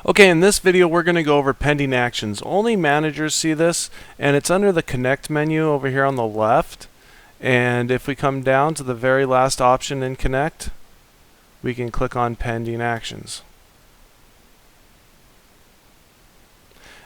Okay, in this video we're going to go over pending actions. Only managers see this, and it's under the Connect menu over here on the left. And if we come down to the very last option in Connect, we can click on pending actions.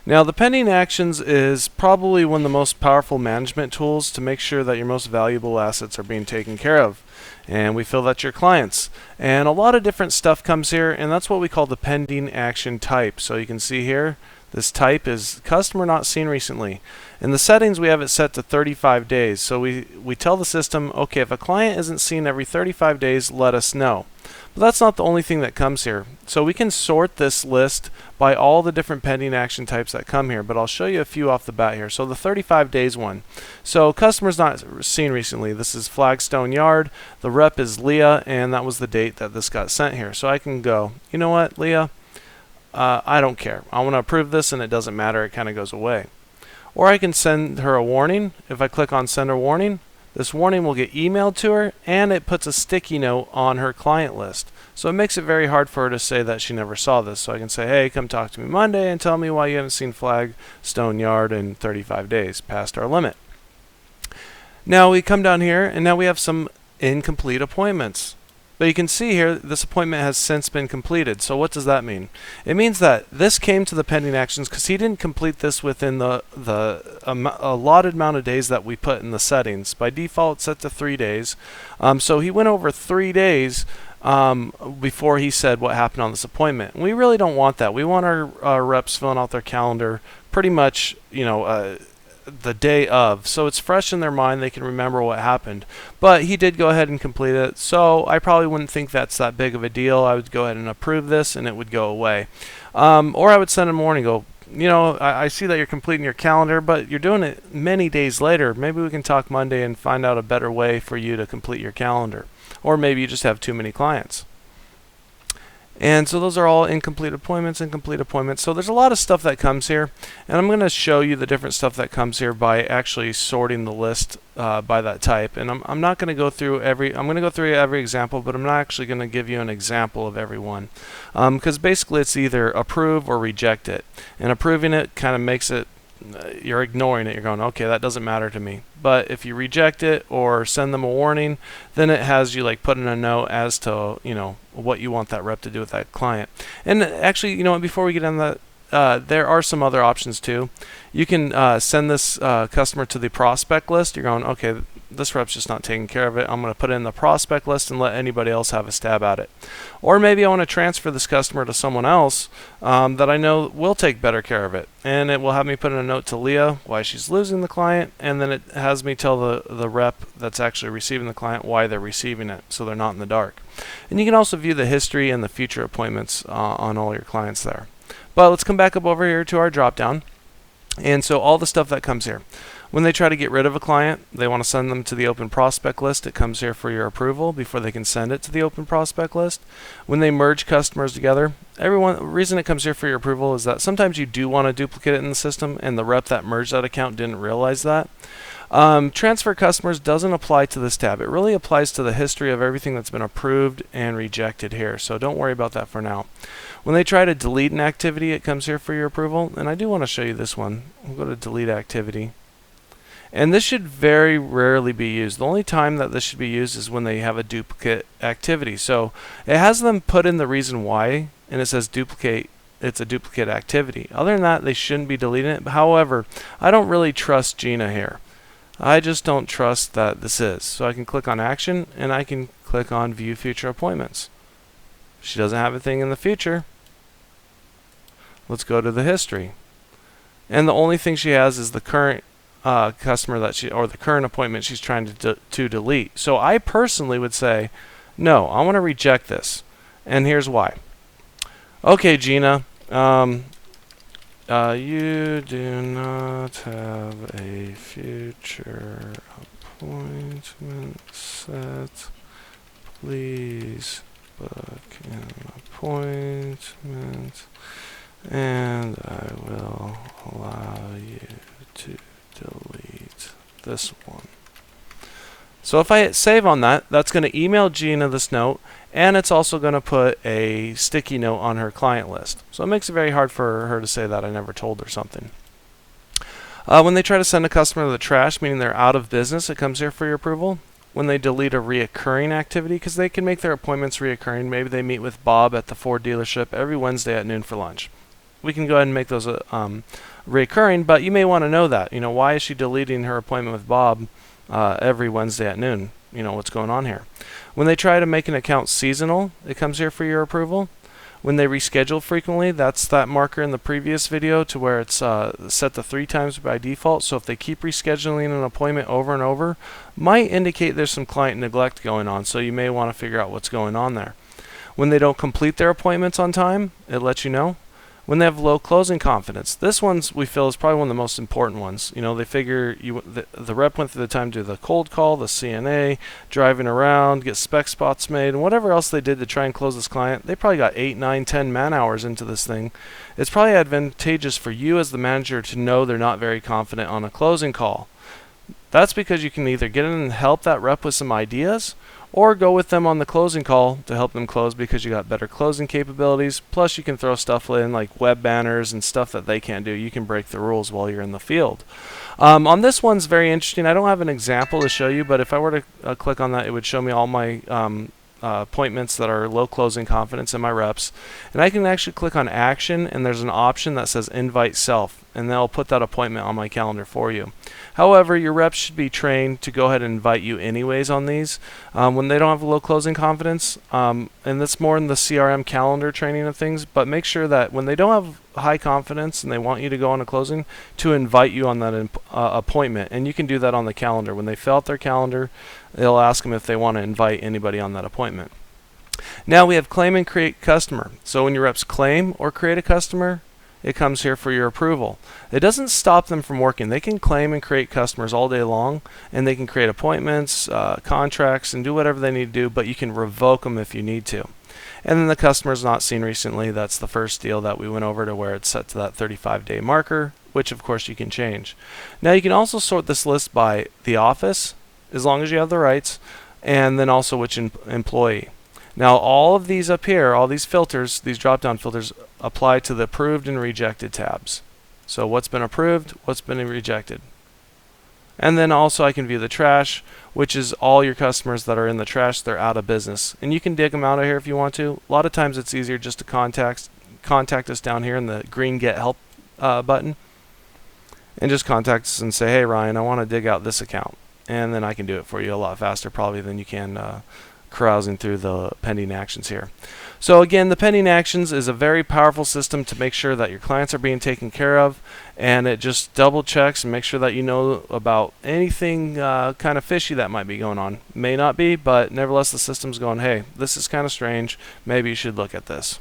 Now, the pending actions is probably one of the most powerful management tools to make sure that your most valuable assets are being taken care of. And we feel that's your clients. And a lot of different stuff comes here, and that's what we call the pending action type. So you can see here, this type is customer not seen recently. In the settings, we have it set to 35 days. So we tell the system, okay, if a client isn't seen every 35 days, let us know. But that's not the only thing that comes here. So we can sort this list by all the different pending action types that come here, but I'll show you a few off the bat here. So the 35 days one. So customers not seen recently. This is Flagstone Yard. The rep is Leah, and that was the date that this got sent here. So I can go, you know what, Leah? I don't care. I want to approve this, and it doesn't matter. It kind of goes away. Or I can send her a warning. If I click on send a warning, this warning will get emailed to her, and it puts a sticky note on her client list. So it makes it very hard for her to say that she never saw this. So I can say, hey, come talk to me Monday and tell me why you haven't seen Flagstone Yard in 35 days, past our limit. Now we come down here, and now we have some incomplete appointments. But you can see here, this appointment has since been completed. So what does that mean? It means that this came to the pending actions because he didn't complete this within the allotted amount of days that we put in the settings. By default, it's set to 3 days. So he went over 3 days before he said what happened on this appointment. We really don't want that. We want our reps filling out their calendar pretty much, the day of, so it's fresh in their mind. They can remember what happened. But he did go ahead and complete it, so I probably wouldn't think that's that big of a deal. I would go ahead and approve this, and it would go away. Or I would send him a warning, go, I see that you're completing your calendar, but you're doing it many days later. Maybe we can talk Monday and find out a better way for you to complete your calendar. Or maybe you just have too many clients. And so those are all incomplete appointments. So there's a lot of stuff that comes here, and I'm going to show you the different stuff that comes here by actually sorting the list by that type. And I'm not going to go through every example, but I'm not actually going to give you an example of every one, because basically it's either approve or reject it. And approving it kind of makes it you're ignoring it. You're going, okay, that doesn't matter to me. But if you reject it or send them a warning, then it has you put in a note as to what you want that rep to do with that client. And actually, before we get on that, there are some other options too. You can send this customer to the prospect list. You're going, okay, this rep's just not taking care of it. I'm going to put it in the prospect list and let anybody else have a stab at it. Or maybe I want to transfer this customer to someone else that I know will take better care of it. And it will have me put in a note to Leah why she's losing the client, and then it has me tell the rep that's actually receiving the client why they're receiving it, so they're not in the dark. And you can also view the history and the future appointments on all your clients there. But let's come back up over here to our drop down. And so all the stuff that comes here. When they try to get rid of a client, they want to send them to the open prospect list. It comes here for your approval before they can send it to the open prospect list. When they merge customers together, the reason it comes here for your approval is that sometimes you do want to duplicate it in the system, and the rep that merged that account didn't realize that. Transfer customers doesn't apply to this tab. It really applies to the history of everything that's been approved and rejected here, so don't worry about that for now. When they try to delete an activity, it comes here for your approval, and I do want to show you this one. We'll go to delete activity. And this should very rarely be used. The only time that this should be used is when they have a duplicate activity. So it has them put in the reason why, and it says duplicate. It's a duplicate activity. Other than that, they shouldn't be deleting it. However, I don't really trust Gina here. I just don't trust that this is. So I can click on action, and I can click on view future appointments. She doesn't have anything in the future. Let's go to the history. And the only thing she has is the current customer or the current appointment she's trying to delete. So I personally would say, no, I want to reject this. And here's why. Okay, Gina, you do not have a future appointment set. Please book an appointment, and I will allow you to delete this one. So if I hit save on that, that's going to email Gina this note, and it's also going to put a sticky note on her client list. So it makes it very hard for her to say that I never told her something. When they try to send a customer to the trash, meaning they're out of business, it comes here for your approval. When they delete a reoccurring activity, because they can make their appointments reoccurring. Maybe they meet with Bob at the Ford dealership every Wednesday at noon for lunch. We can go ahead and make those reoccurring, but you may want to know that. Why is she deleting her appointment with Bob every Wednesday at noon? What's going on here. When they try to make an account seasonal, it comes here for your approval. When they reschedule frequently, that's that marker in the previous video to where it's set to 3 times by default. So if they keep rescheduling an appointment over and over, might indicate there's some client neglect going on. So you may want to figure out what's going on there. When they don't complete their appointments on time, it lets you know. When they have low closing confidence, this one's we feel is probably one of the most important ones. They figure the rep went through the time to do the cold call, the CNA, driving around, get spec spots made, and whatever else they did to try and close this client. They probably got 8, 9, 10 man hours into this thing. It's probably advantageous for you as the manager to know they're not very confident on a closing call. That's because you can either get in and help that rep with some ideas, or go with them on the closing call to help them close because you got better closing capabilities. Plus you can throw stuff in like web banners and stuff that they can't do. You can break the rules while you're in the field. On this one's very interesting. I don't have an example to show you, but if I were to click on that, it would show me all my appointments that are low closing confidence in my reps. And I can actually click on action, and there's an option that says invite self, and they'll put that appointment on my calendar for you. However, your reps should be trained to go ahead and invite you anyways on these when they don't have low closing confidence, and that's more in the CRM calendar training of things. But make sure that when they don't have high confidence and they want you to go on a closing, to invite you on that appointment. And you can do that on the calendar. When they fill out their calendar, they'll ask them if they want to invite anybody on that appointment. Now we have claim and create customer. So when your reps claim or create a customer, it comes here for your approval. It doesn't stop them from working. They can claim and create customers all day long, and they can create appointments, contracts, and do whatever they need to do, but you can revoke them if you need to. And then the customer's not seen recently. That's the first deal that we went over to where it's set to that 35-day marker, which of course you can change. Now you can also sort this list by the office, as long as you have the rights, and then also which employee. Now all of these up here, all these filters, these drop-down filters, apply to the approved and rejected tabs. So what's been approved, what's been rejected. And then also I can view the trash, which is all your customers that are in the trash, they're out of business. And you can dig them out of here if you want to. A lot of times it's easier just to contact us down here in the green Get Help button. And just contact us and say, hey Ryan, I want to dig out this account. And then I can do it for you a lot faster probably than you can carousing through the pending actions here. So again, the pending actions is a very powerful system to make sure that your clients are being taken care of, and it just double checks and makes sure that you know about anything kind of fishy that might be going on. May not be, but nevertheless the system's going, hey, this is kind of strange, maybe you should look at this.